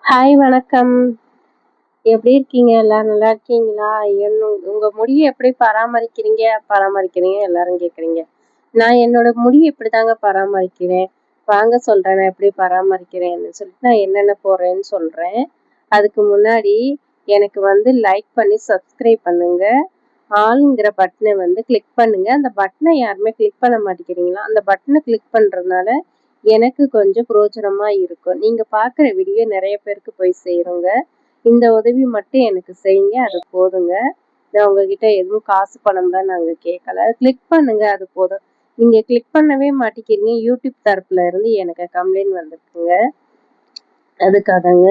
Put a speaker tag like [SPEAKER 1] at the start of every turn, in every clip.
[SPEAKER 1] Hi வணக்கம். எப்படி இருக்கீங்க? எல்லாரும் நல்லா இருக்கீங்களா? உங்க முடிய எப்படி பராமரிக்கிறீங்க எல்லாரும் கேட்குறீங்க. நான் என்னோட முடிய இப்படிதாங்க பராமரிக்கிறேன். வாங்க சொல்றேன் நான் எப்படி பராமரிக்கிறேன்னு சொல்லிட்டு நான் என்னென்ன போடுறேன்னு சொல்றேன். அதுக்கு முன்னாடி எனக்கு லைக் பண்ணி சப்ஸ்கிரைப் பண்ணுங்க. ஆல்ங்கிற பட்டனை கிளிக் பண்ணுங்க. அந்த பட்டனை யாருமே கிளிக் பண்ண மாட்டேங்கிறீங்களா? அந்த பட்டனை கிளிக் பண்றதுனால எனக்கு கொஞ்சம் பிரோஜனமா இருக்கும். நீங்க பார்க்குற வீடியோ நிறைய பேருக்கு போய் சேருங்க. இந்த உதவி மட்டும் எனக்கு செய்யுங்க, அது போதுங்க. நான் உங்ககிட்ட எதுவும் காசு பணம்லாம் நாங்க கேட்கல. கிளிக் பண்ணுங்க, அது போதும். நீங்க கிளிக் பண்ணவே மாட்டேங்கிறீங்க. யூடியூப் தரப்புல இருந்து எனக்கு கம்ப்ளைண்ட் வந்திருக்குங்க. அதுக்காகங்க.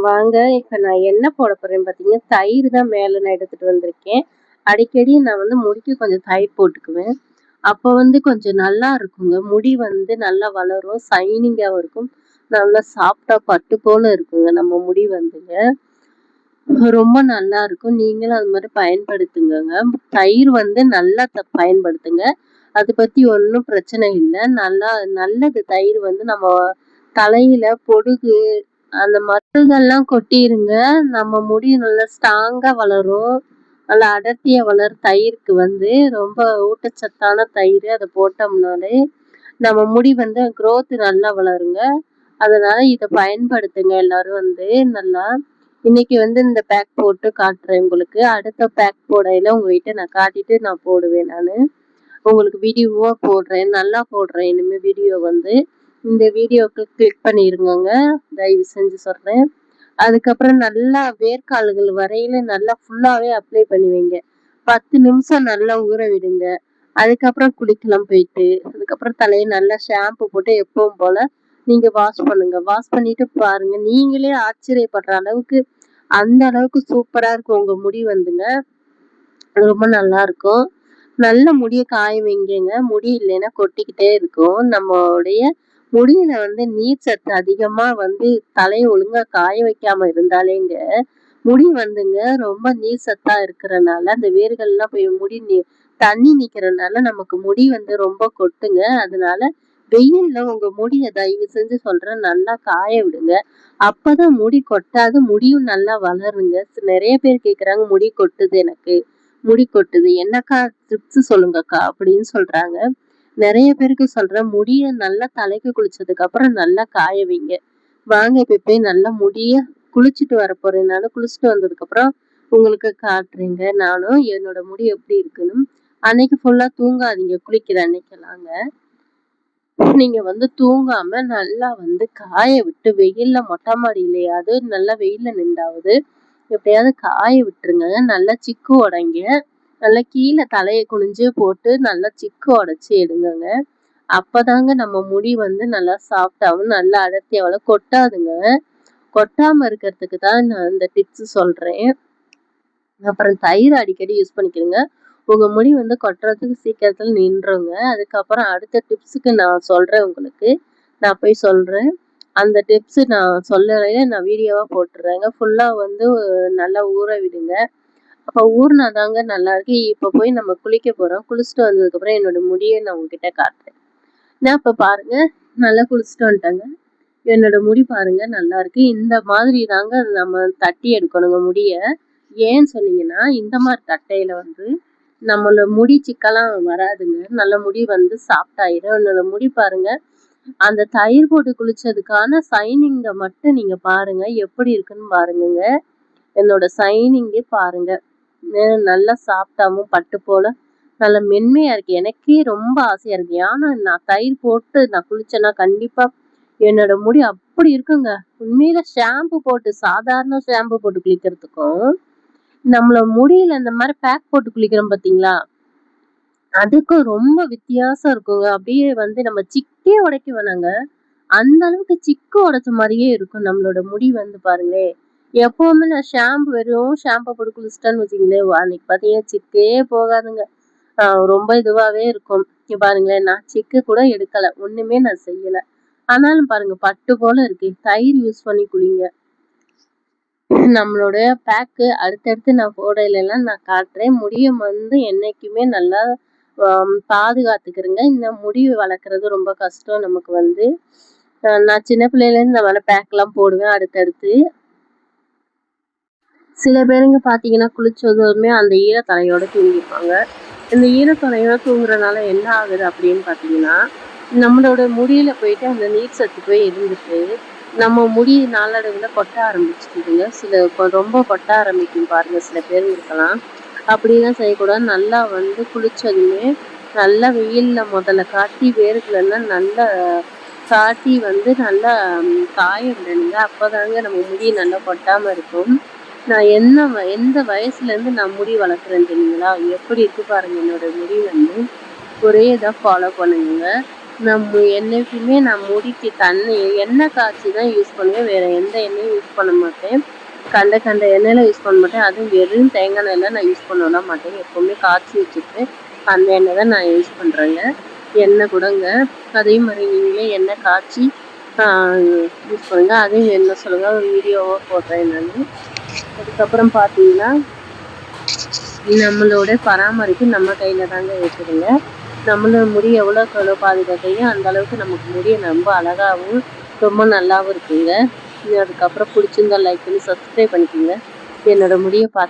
[SPEAKER 1] வாங்க இப்ப நான் என்ன போட போறேன்னு பார்த்தீங்கன்னா, தயிர் தான் மேல நான் எடுத்துட்டு வந்திருக்கேன். அடிக்கடி நான் முடிக்கு கொஞ்சம் தயிர் போட்டுக்குவேன். அப்போ கொஞ்சம் நல்லா இருக்குங்க. முடி நல்லா வளரும், ஷைனிங்காவும் இருக்கும். நல்லா சாஃப்ட்டா பட்டு போல இருக்குங்க நம்ம முடி ரொம்ப நல்லா இருக்கும். நீங்களும் அது மாதிரி பயன்படுத்துங்கங்க. தயிர் நல்லா பயன்படுத்துங்க. அதை பத்தி ஒன்றும் பிரச்சனை இல்லை. நல்லது தயிர் நம்ம தலையில பொடுகு அந்த மருகெல்லாம் கொட்டிருங்க. நம்ம முடி நல்லா ஸ்ட்ராங்கா வளரும். நல்லா அடர்த்தியா வளரும். தயிருக்கு ரொம்ப ஊட்டச்சத்தான தயிர். அதை போட்டோம்னாலே நம்ம முடி growth நல்லா வளருங்க. அதனால இதை பயன்படுத்துங்க எல்லாரும் நல்லா. இன்னைக்கு இந்த பேக் போட்டு காட்டுறேன் உங்களுக்கு. அடுத்த பேக் போடையில உங்ககிட்ட நான் காட்டிட்டு நான் போடுவேன். நான் உங்களுக்கு வீடியோவா போடுறேன். நல்லா போடுறேன் இனிமே வீடியோ இந்த வீடியோக்கு கிளிக் பண்ணிருங்க, தயவு செஞ்சு சொல்றேன். அதுக்கப்புறம் நல்லா வேர்க்கால்கள் வரையில நல்லா ஃபுல்லாவே அப்ளை பண்ணுவீங்க. 10 நிமிஷம் நல்லா ஊற விடுங்க. அதுக்கப்புறம் குளிக்கலாம் போயிட்டு. அதுக்கப்புறம் தலையை நல்லா ஷாம்பு போட்டு எப்பவும் போல நீங்க வாஷ் பண்ணுங்க. வாஷ் பண்ணிட்டு பாருங்க, நீங்களே ஆச்சரியப்படுற அளவுக்கு அந்த அளவுக்கு சூப்பரா இருக்கும் உங்க முடி ரொம்ப நல்லா இருக்கும். நல்ல முடிய காய வைங்கங்க. முடி இல்லைன்னா கொட்டிக்கிட்டே இருக்கும். நம்மளுடைய முடியில நீர் சத்து அதிகமா தலையை ஒழுங்கா காய வைக்காம இருந்தாலேங்க முடி ரொம்ப நீர் சத்தா இருக்கிறனால அந்த வேர்கள்லாம் போய் முடி தண்ணி நிக்கிறதுனால நமக்கு முடி ரொம்ப கொட்டுங்க. அதனால வெயில்ல உங்க முடிய தயவு செஞ்சு சொல்றேன் நல்லா காய விடுங்க. அப்பதான் முடி கொட்டாது, முடியும் நல்லா வளருங்க. நிறைய பேர் கேக்குறாங்க, முடி கொட்டுது, எனக்கு முடி கொட்டுது, என்னக்கா டிப்ஸ் சொல்லுங்கக்கா அப்படின்னு சொல்றாங்க. நிறைய பேருக்கு சொல்றேன், முடிய நல்லா தலைக்கு குளிச்சதுக்கு அப்புறம் நல்லா காய வைங்க. வாங்க இப்ப போய் நல்லா முடிய குளிச்சுட்டு வர போறேன். நானும் குளிச்சுட்டு வந்ததுக்கு அப்புறம் உங்களுக்கு காட்டுறேங்க நானும் என்னோட முடி எப்படி இருக்குன்னு. அன்னைக்கு ஃபுல்லா தூங்காதீங்க, குளிக்கிற அன்னைக்கெல்லாங்க. நீங்க தூங்காம நல்லா காய விட்டு வெயில்ல மொட்டை மாடியிலையாவது நல்லா வெயில்ல நின்றாவது எப்படியாவது காய விட்டுருங்க. நல்லா சிக்கு உடைங்க. நல்லா கீழே தலையை குனிஞ்சு போட்டு நல்லா சிக்கு உடைச்சி எடுங்கங்க. அப்பதாங்க நம்ம முடி நல்லா சாஃப்டாவும் நல்லா அடர்த்தியாவும் கொட்டாதுங்க. கொட்டாம இருக்கிறதுக்கு தான் நான் இந்த டிப்ஸ் சொல்றேன். அப்புறம் தயிர் அடிக்கடி யூஸ் பண்ணிக்கிறேங்க. உங்க முடி கொட்டுறதுக்கு சீக்கிரத்துல நின்றுங்க. அதுக்கப்புறம் அடுத்த டிப்ஸுக்கு நான் சொல்றேன் உங்களுக்கு. நான் போய் சொல்றேன். அந்த டிப்ஸ் நான் சொல்லலையே, நான் வீடியோவா போட்டுறேங்க. ஃபுல்லா நல்லா ஊற விடுங்க. அப்ப ஊறினாதாங்க நல்லா இருக்கு. இப்ப போய் நம்ம குளிக்க போறோம். குளிச்சுட்டு வந்ததுக்கு அப்புறம் என்னோட முடியை நான் உங்ககிட்ட காட்டுறேன். நான் இப்ப பாருங்க, நல்லா குளிச்சுட்டு வந்துட்டேங்க. என்னோட முடி பாருங்க நல்லா இருக்கு. இந்த மாதிரி தாங்க நம்ம தட்டி எடுக்கணுங்க முடிய. ஏன்னு சொன்னீங்கன்னா, இந்த மாதிரி தட்டையில நம்மளோட முடி சிக்கலாம் வராதுங்க. நல்ல முடி சாஃப்டாயிடும். என்னோட முடி பாருங்க, அந்த தயிர் போட்டு குளிச்சதுக்கான சைனிங்க மட்டும் நீங்க பாருங்க, எப்படி இருக்குன்னு பாருங்க. என்னோட சைனிங்கே பாருங்க, நல்லா சாஃப்டாவும் பட்டு போல நல்ல மென்மையா இருக்கு. எனக்கே ரொம்ப ஆசையா இருக்கு. ஏன்னா நான் தயிர் போட்டு நான் குளிச்சேன்னா கண்டிப்பா என்னோட முடி அப்படி இருக்குங்க. உண்மையில ஷாம்பு போட்டு, சாதாரண ஷாம்பு போட்டு குளிக்கிறதுக்கும் நம்மள முடியல இந்த மாதிரி பேக் போட்டு குளிக்கிறோம் பாத்தீங்களா, அதுக்கும் ரொம்ப வித்தியாசம் இருக்குங்க. அப்படியே நம்ம சிக்கே உடைக்க வேணாங்க, அந்த அளவுக்கு சிக்கு உடைச்ச மாதிரியே இருக்கும் நம்மளோட முடி பாருங்களே. எப்பவுமே நான் வெறும் ஷாம்பு போட்டு குளிச்சிட்டேன்னு வச்சுங்களேன், அன்னைக்கு பாத்தீங்கன்னா சிக்கே போகாதுங்க. ரொம்ப இதுவாவே இருக்கும். இங்க பாருங்களேன், நான் சிக்கு கூட எடுக்கல, ஒண்ணுமே நான் செய்யல. ஆனாலும் பாருங்க பட்டு போல இருக்கு. தயிர் யூஸ் பண்ணி குளிங்க. நம்மளோட பேக்கு அடுத்தடுத்து நான் போடையிலாம் நான் காட்டுறேன். முடியும் என்னைக்குமே நல்லா பாதுகாத்துக்கிறேங்க. இந்த முடி வளர்க்குறது ரொம்ப கஷ்டம் நமக்கு. நான் சின்ன பிள்ளையிலேருந்து இந்த மாதிரி பேக்லாம் போடுவேன் அடுத்தடுத்து. சில பேருங்க பார்த்தீங்கன்னா, குளிச்சதுமே அந்த ஈரத்தலையோட தூங்கிருப்பாங்க. இந்த ஈரத்தலையோட தூங்குறனால என்ன ஆகுது அப்படின்னு பார்த்தீங்கன்னா, நம்மளோட முடியில போயிட்டு அந்த நீர் சத்து போய் இருந்துட்டு, நம்ம முடி நாளடைவுல கொட்ட ஆரம்பிச்சுருதுங்க. ரொம்ப கொட்ட ஆரம்பிக்கும் பாருங்க சில பேருங்களுக்கெல்லாம். அப்படிலாம் செய்யக்கூடாது. நல்லா வந்து குளிச்சதுமே, நல்லா வெயில்ல முதல்ல காட்டி வேர்களெல்லாம் நல்லா காட்டி வந்து நல்லா காய விடணுங்க. அப்பதாங்க நம்ம முடி நல்லா கொட்டாம இருக்கும். நான் எந்த வயசுலேருந்து நான் முடி வளர்க்குறேன் தெரியுங்களா? எப்படி இருக்கு பாருங்க என்னோட முடி வந்து. ஒரே இதா ஃபாலோ பண்ணுங்கங்க. என்னைக்குமே நான் முடிக்கு எண்ணெய் காய்ச்சி தான் யூஸ் பண்ணுவேன். வேற எந்த எண்ணெயும் யூஸ் பண்ண மாட்டேன். கண்ட கண்ட எண்ணெய்லாம் யூஸ் பண்ண மாட்டேன். அதுவும் வெறும் தேங்காய் எண்ணெய்லாம் நான் யூஸ் பண்ணலாம் மாட்டேன். எப்பவுமே காய்ச்சி வச்சுருப்பேன். அந்த எண்ணெய் தான் நான் யூஸ் பண்றேங்க. எண்ணெய் கூடங்க. அதே மாரி நீங்களே எண்ணெய் காய்ச்சி யூஸ் பண்ணுங்க. அதையும் வேணும்னா சொல்லுங்க. ஒரு வீடியோவா போடுறேன் நானு. அதுக்கப்புறம் பார்த்தீங்கன்னா, நம்மளோட பராமரிப்பு நம்ம கையில தாங்க இருக்குதுங்க. நம்மளோட முடி எவ்வளோக்கு எவ்வளோ பாதுகாக்கிறீங்க, அந்த அளவுக்கு நமக்கு முடி ரொம்ப அழகாவும், ரொம்ப நல்லாவும் இருக்குங்க. அதுக்கப்புறம் பிடிச்சிருந்தா லைக் பண்ணி சப்ஸ்கிரைப் பண்ணிக்கோங்க. என்னோட முடிய பார்த்து